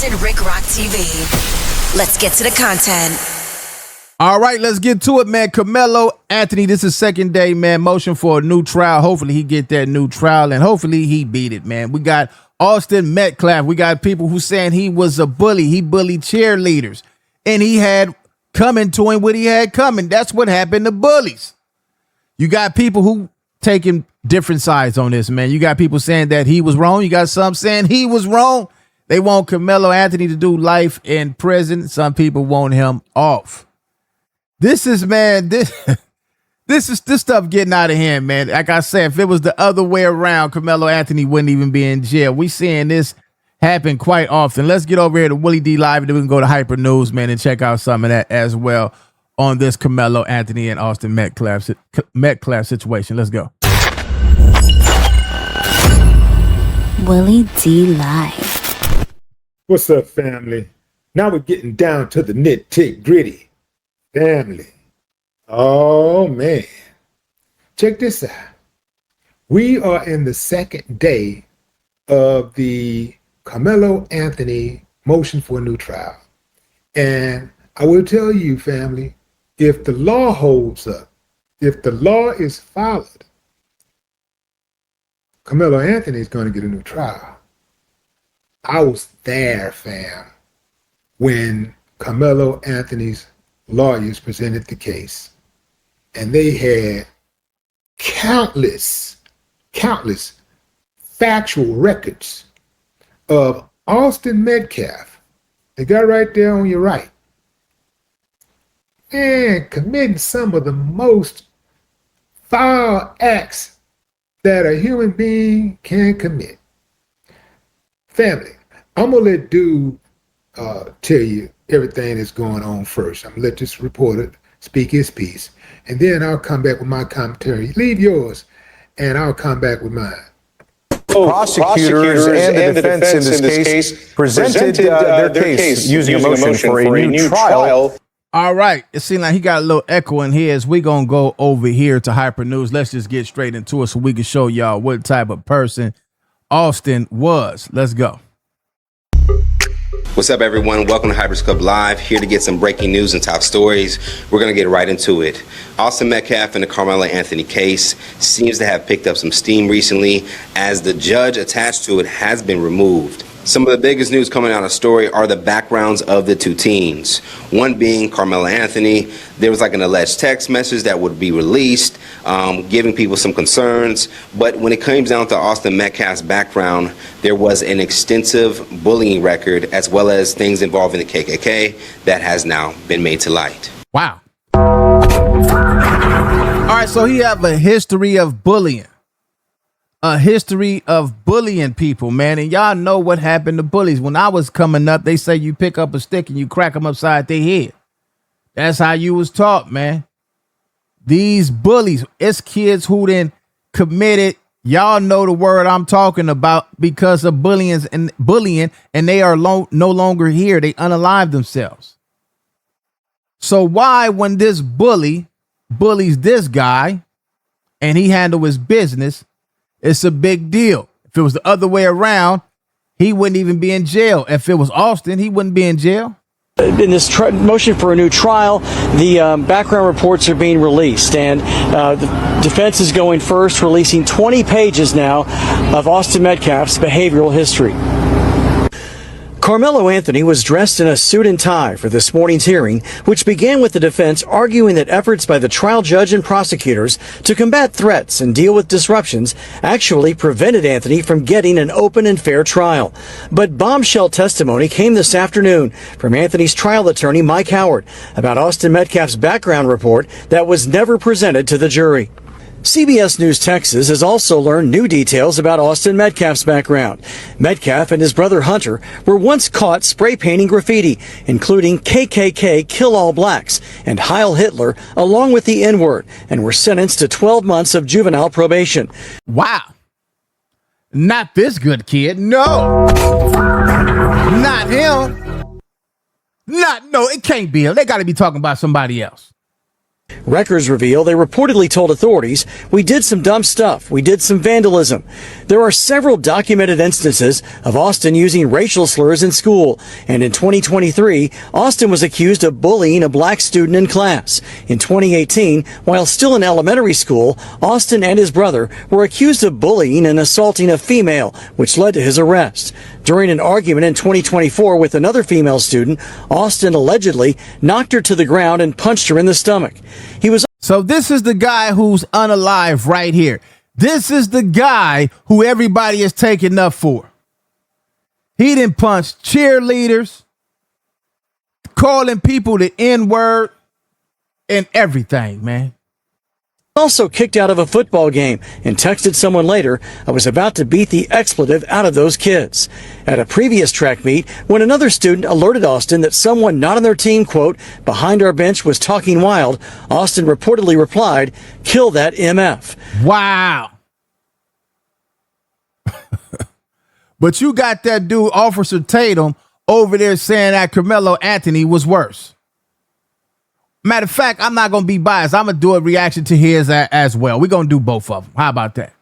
Captain Rick Rock TV. Let's get to the content. All right, let's get to it, man. Karmelo Anthony, this is second day, man. Motion for a new trial. Hopefully he get that new trial, and hopefully he beat it, man. We got Austin Metcalf. We got people who saying he was a bully. He bullied cheerleaders, and he had coming to him what he had coming. That's what happened to bullies. You got people who taking different sides on this, man. You got people saying that he was wrong. You got some saying he was wrong. They want Karmelo Anthony to do life in prison. Some people want him off. This is, man, this stuff getting out of hand, man. Like I said, if it was the other way around, Karmelo Anthony wouldn't even be in jail. We seeing this happen quite often. Let's get over here to Willie D Live, and then we can go to Hyper News, man, and check out some of that as well on this Karmelo Anthony and Austin Metcalf situation. Let's go. Willie D Live. What's up, family? Now we're getting down to the nitty-gritty. Family. Oh, man. Check this out. We are in the second day of the Karmelo Anthony motion for a new trial. And I will tell you, family, if the law holds up, if the law is followed, Karmelo Anthony is going to get a new trial. I was there, fam, when Karmelo Anthony's lawyers presented the case, and they had countless factual records of Austin Metcalf. They got right there on your right. And committing some of the most foul acts that a human being can commit. Family, I'm gonna let dude tell you everything that's going on first. I'm gonna let this reporter speak his piece, and then I'll come back with my commentary. Leave yours, and I'll come back with mine. Prosecutors and the defense in this case presented their case using a motion for a new trial. All right, it seems like he got a little echo in here as we gonna go over here to Hyper News. Let's just get straight into it so we can show y'all what type of person Austin was. Let's go. What's up, everyone? Welcome to Hypers Club Live, here to get some breaking news and top stories. We're going to get right into it. Austin Metcalf in the Karmelo Anthony case seems to have picked up some steam recently as the judge attached to it has been removed. Some of the biggest news coming out of the story are the backgrounds of the two teens. One being Karmelo Anthony. There was like an alleged text message that would be released, giving people some concerns. But when it comes down to Austin Metcalf's background, there was an extensive bullying record as well as things involving the KKK that has now been made to light. Wow. All right, so he have a history of bullying. A history of bullying people, man. And y'all know what happened to bullies. When I was coming up, they say you pick up a stick and you crack them upside their head. That's how you was taught, man. These bullies, it's kids who then committed, y'all know the word I'm talking about, because of bullying, and they are no longer here. They unalive themselves. So why, when this bully bullies this guy and he handle his business, it's a big deal. If it was the other way around, he wouldn't even be in jail. If it was Austin, he wouldn't be in jail. In this motion for a new trial, the background reports are being released, and the defense is going first, releasing 20 pages now of Austin Metcalf's behavioral history. Karmelo Anthony was dressed in a suit and tie for this morning's hearing, which began with the defense arguing that efforts by the trial judge and prosecutors to combat threats and deal with disruptions actually prevented Anthony from getting an open and fair trial. But bombshell testimony came this afternoon from Anthony's trial attorney, Mike Howard, about Austin Metcalf's background report that was never presented to the jury. CBS News Texas has also learned new details about Austin Metcalf's background. Metcalf and his brother Hunter were once caught spray painting graffiti, including KKK Kill All Blacks and Heil Hitler, along with the N-word, and were sentenced to 12 months of juvenile probation. Wow. Not this good kid. No. Not him. No, it can't be him. They got to be talking about somebody else. Records reveal they reportedly told authorities, "We did some dumb stuff. We did some vandalism." There are several documented instances of Austin using racial slurs in school. And in 2023, Austin was accused of bullying a black student in class. In 2018, while still in elementary school, Austin and his brother were accused of bullying and assaulting a female, which led to his arrest. During an argument in 2024 with another female student, Austin allegedly knocked her to the ground and punched her in the stomach. So this is the guy who's unalive right here. This is the guy who everybody is taking up for. He done punched cheerleaders, calling people the N-word, and everything, man. Also kicked out of a football game and texted someone later, "I was about to beat the expletive out of those kids." At a previous track meet, when another student alerted Austin that someone not on their team, quote, "behind our bench was talking wild," Austin reportedly replied, "Kill that MF." Wow. But you got that dude, Officer Tatum, over there saying that Karmelo Anthony was worse. Matter of fact, I'm not going to be biased. I'm going to do a reaction to his as well. We're going to do both of them. How about that?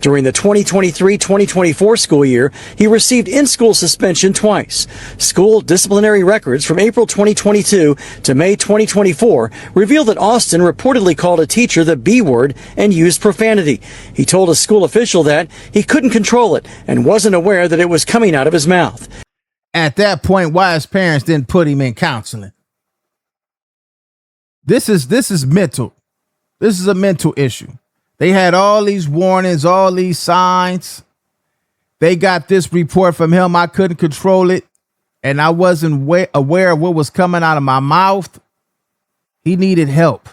During the 2023-2024 school year, he received in-school suspension twice. School disciplinary records from April 2022 to May 2024 reveal that Austin reportedly called a teacher the B word and used profanity. He told a school official that he couldn't control it and wasn't aware that it was coming out of his mouth. At that point, why his parents didn't put him in counseling? This is mental. This is a mental issue. They had all these warnings, all these signs. They got this report from him. I couldn't control it, and I wasn't aware of what was coming out of my mouth. He needed help.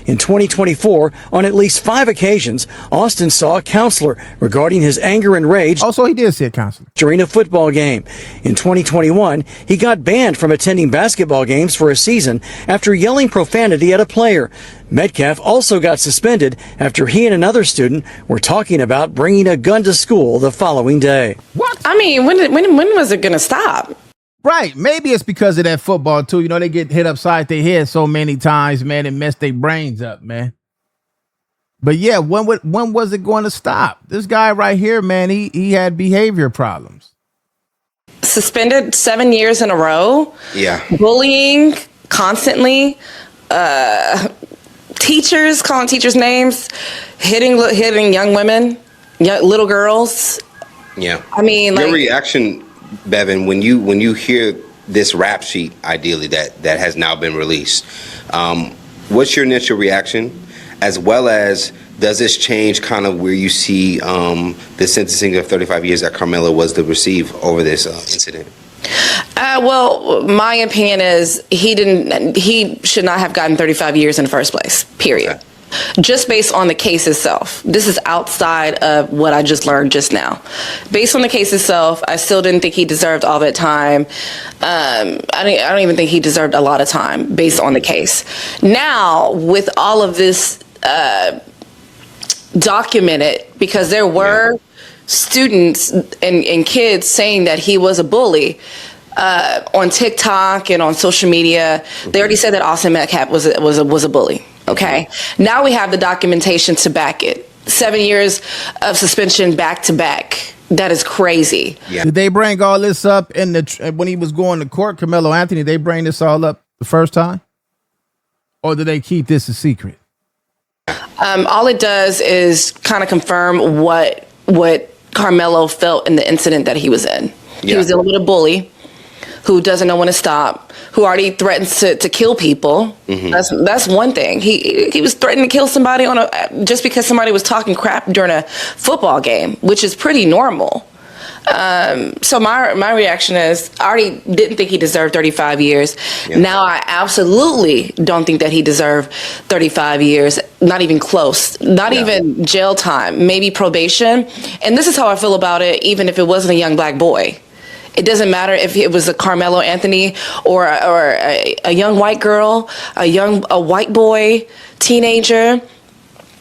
In 2024, on at least 5 occasions, Austin saw a counselor regarding his anger and rage. Also, he did see a counselor during a football game. In 2021, he got banned from attending basketball games for a season after yelling profanity at a player. Metcalf also got suspended after he and another student were talking about bringing a gun to school the following day. What? I mean, when was it going to stop? Right. Maybe it's because of that football, too. You know, they get hit upside their head so many times, man, and mess their brains up, man. But, yeah, when was it going to stop? This guy right here, man, he had behavior problems. Suspended 7 years in a row. Yeah. Bullying constantly. Teachers, calling teachers names. Hitting young women, little girls. Yeah. I mean, your like, reaction, Bevan, when you hear this rap sheet, ideally that has now been released, what's your initial reaction, as well as does this change kind of where you see the sentencing of 35 years that Karmelo was to receive over this incident? Well, my opinion is he should not have gotten 35 years in the first place, period. Okay. Just based on the case itself. This is outside of what I just learned just now. Based on the case itself, I still didn't think he deserved all that time. I don't even think he deserved a lot of time based on the case. Now, with all of this documented, because there were students and kids saying that he was a bully on TikTok and on social media. They already said that Austin Metcalf was a bully. Okay. Now we have the documentation to back it. 7 years of suspension back to back. That is crazy. Yeah. Did they bring all this up when he was going to court, Karmelo Anthony? They bring this all up the first time, or did they keep this a secret? All it does is kind of confirm what Karmelo felt in the incident that he was in. Yeah. He was dealing with a bully who doesn't know when to stop, who already threatens to kill people. Mm-hmm. That's one thing. He was threatening to kill somebody just because somebody was talking crap during a football game, which is pretty normal. So my reaction is, I already didn't think he deserved 35 years. Yeah. Now I absolutely don't think that he deserved 35 years, not even close, not even jail time, maybe probation. And this is how I feel about it, even if it wasn't a young black boy. It doesn't matter if it was a Karmelo Anthony or a young white girl, a white boy, teenager.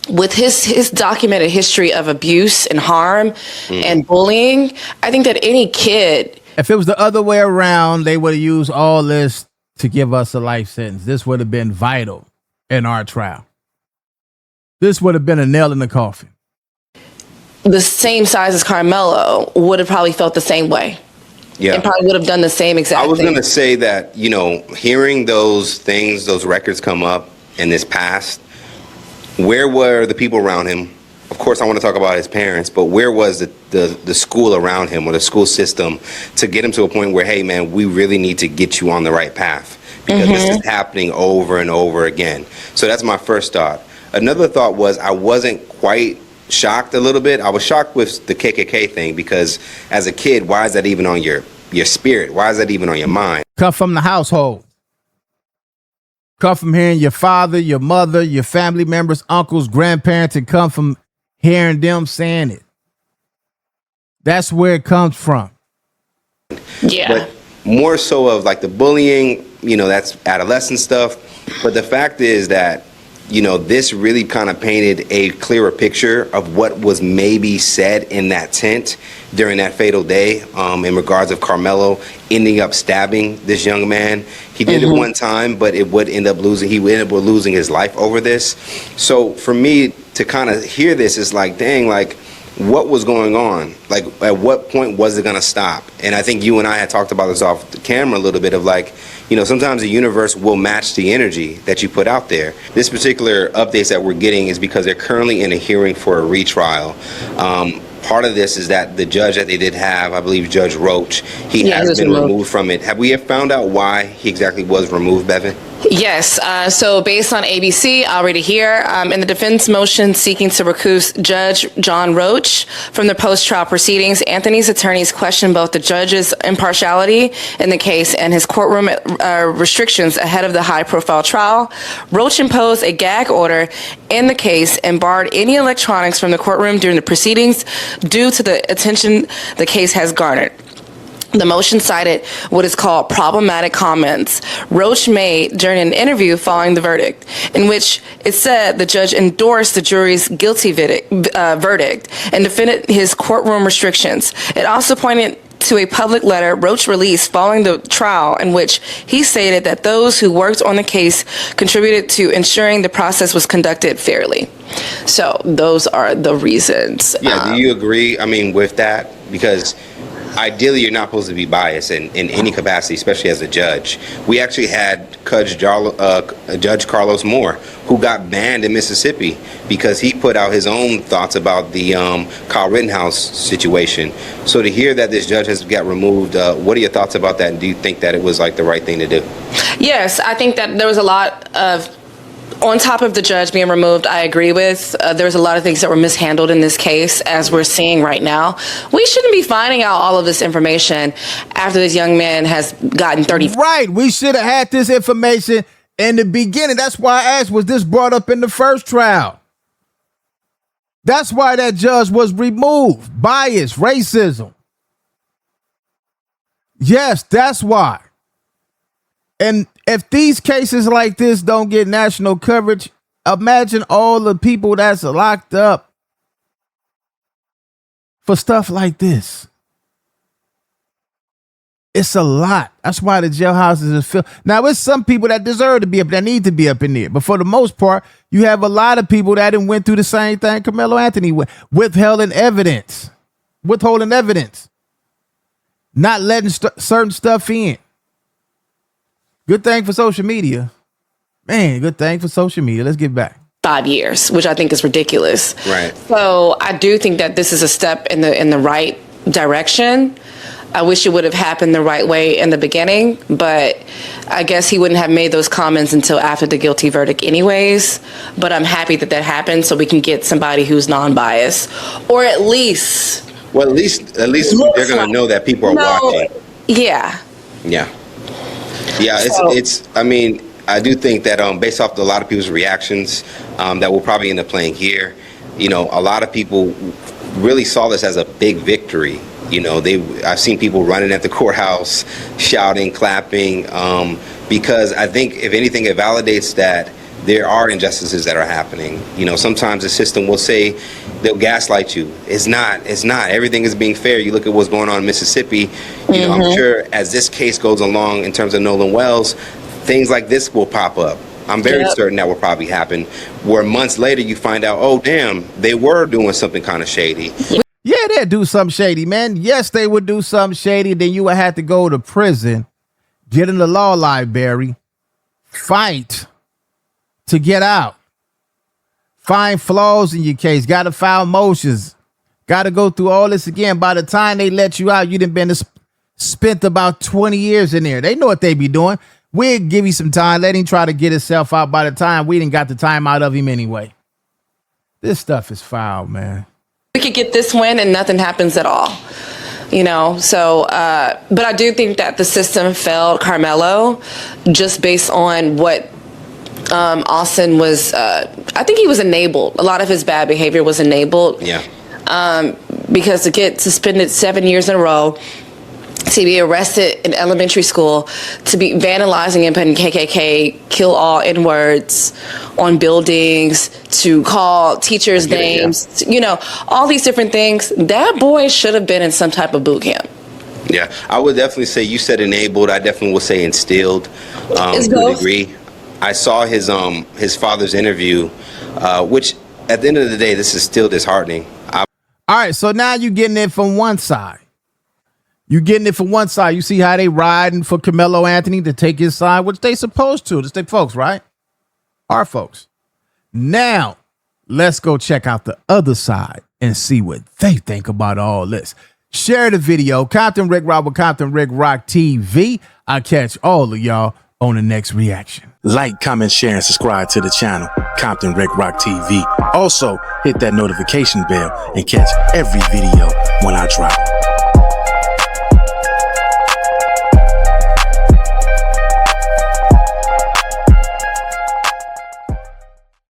With his documented history of abuse and harm and bullying, I think that any kid... If it was the other way around, they would have used all this to give us a life sentence. This would have been vital. in our trial. This would have been a nail in the coffin. The same size as Karmelo would have probably felt the same way. Yeah. And probably would have done the same exact thing. I was going to say that, hearing those things, those records come up in this past, where were the people around him? Of course, I want to talk about his parents, but where was the school around him or the school system to get him to a point where, hey, man, we really need to get you on the right path because this is happening over and over again. So that's my first thought. Another thought was I wasn't quite shocked a little bit. I was shocked with the KKK thing because as a kid, why is that even on your spirit? Why is that even on your mind? Come from the household. Come from hearing your father, your mother, your family members, uncles, grandparents, and come from hearing them saying it. That's where it comes from. Yeah. But more so of like the bullying, that's adolescent stuff. But the fact is that, this really kind of painted a clearer picture of what was maybe said in that tent during that fatal day in regards of Karmelo ending up stabbing this young man. He did it one time, but he would end up losing his life over this. So for me to kind of hear this is like, dang, like, what was going on? Like, at what point was it going to stop? And I think you and I had talked about this off the camera a little bit of like, sometimes the universe will match the energy that you put out there. This particular updates that we're getting is because they're currently in a hearing for a retrial. Part of this is that the judge that they did have, I believe Judge Roach, he has been removed from it. Have we found out why he exactly was removed, Bevan? Yes. So based on ABC, already here, in the defense motion seeking to recuse Judge John Roach from the post-trial proceedings, Anthony's attorneys questioned both the judge's impartiality in the case and his courtroom restrictions ahead of the high-profile trial. Roach imposed a gag order in the case and barred any electronics from the courtroom during the proceedings due to the attention the case has garnered. The motion cited what is called problematic comments Roach made during an interview following the verdict, in which it said the judge endorsed the jury's guilty verdict and defended his courtroom restrictions. It also pointed to a public letter Roach released following the trial in which he stated that those who worked on the case contributed to ensuring the process was conducted fairly. So those are the reasons. Yeah, do you agree, with that? Because ideally, you're not supposed to be biased in any capacity, especially as a judge. We actually had Judge Carlos Moore, who got banned in Mississippi because he put out his own thoughts about the Kyle Rittenhouse situation. So to hear that this judge has got removed, what are your thoughts about that? And do you think that it was like the right thing to do? Yes, I think that there was a lot of, on top of the judge being removed, I agree with. There's a lot of things that were mishandled in this case, as we're seeing right now. We shouldn't be finding out all of this information after this young man has gotten 30. Right. We should have had this information in the beginning. That's why I asked, was this brought up in the first trial? That's why that judge was removed. Bias, racism. Yes, that's why. And if these cases like this don't get national coverage, imagine all the people that's locked up for stuff like this. It's a lot. That's why the jailhouses are filled. Now, it's some people that deserve to be up, that need to be up in there. But for the most part, you have a lot of people that done went through the same thing Karmelo Anthony withholding evidence. Not letting certain stuff in. Good thing for social media. Man, good thing for social media. Let's get back. 5 years, which I think is ridiculous. Right. So I do think that this is a step in the right direction. I wish it would have happened the right way in the beginning, but I guess he wouldn't have made those comments until after the guilty verdict anyways. But I'm happy that happened so we can get somebody who's non-biased, or at least. Well, at least they're going to know that people are watching. Yeah. Yeah. Yeah, it's. I mean, I do think that based off a lot of people's reactions that we'll probably end up playing here, a lot of people really saw this as a big victory. I've seen people running at the courthouse, shouting, clapping, because I think if anything, it validates that there are injustices that are happening. Sometimes the system will say, they'll gaslight you. It's not. Everything is being fair. You look at what's going on in Mississippi. I'm sure as this case goes along in terms of Nolan Wells, things like this will pop up. I'm very certain that will probably happen. Where months later you find out, oh damn, they were doing something kind of shady. Yeah, they'd do something shady, man. Yes, they would do something shady. Then you would have to go to prison, get in the law library, fight to get out, find flaws in your case, got to file motions, got to go through all this again. By the time they let you out, you done been spent about 20 years in there. They know what they be doing. We'll give you some time. Let him try to get himself out. By the time we didn't got the time out of him anyway. This stuff is foul, man. We could get this win and nothing happens at all, you know? So, but I do think that the system failed Karmelo just based on what Austin was, I think he was enabled. A lot of his bad behavior was enabled. Yeah. Because to get suspended 7 years in a row, to be arrested in elementary school, to be vandalizing and putting KKK, kill all N-words on buildings, to call teachers names, you know, all these different things. That boy should have been in some type of boot camp. Yeah, I would definitely say, you said enabled, I definitely would say instilled to a degree. I saw his father's interview, which at the end of the day, this is still disheartening. All right, so now you're getting it from one side. You getting it from one side. You see how they riding for Karmelo Anthony to take his side, which they supposed to. It's their folks, right? Our folks. Now, let's go check out the other side and see what they think about all this. Share the video. Compton Rick Rock with Compton Rick Rock TV. I'll catch all of y'all on the next reaction. Like, comment, share, and subscribe to the channel, Compton Rick Rock TV. Also, hit that notification bell and catch every video when I drop it.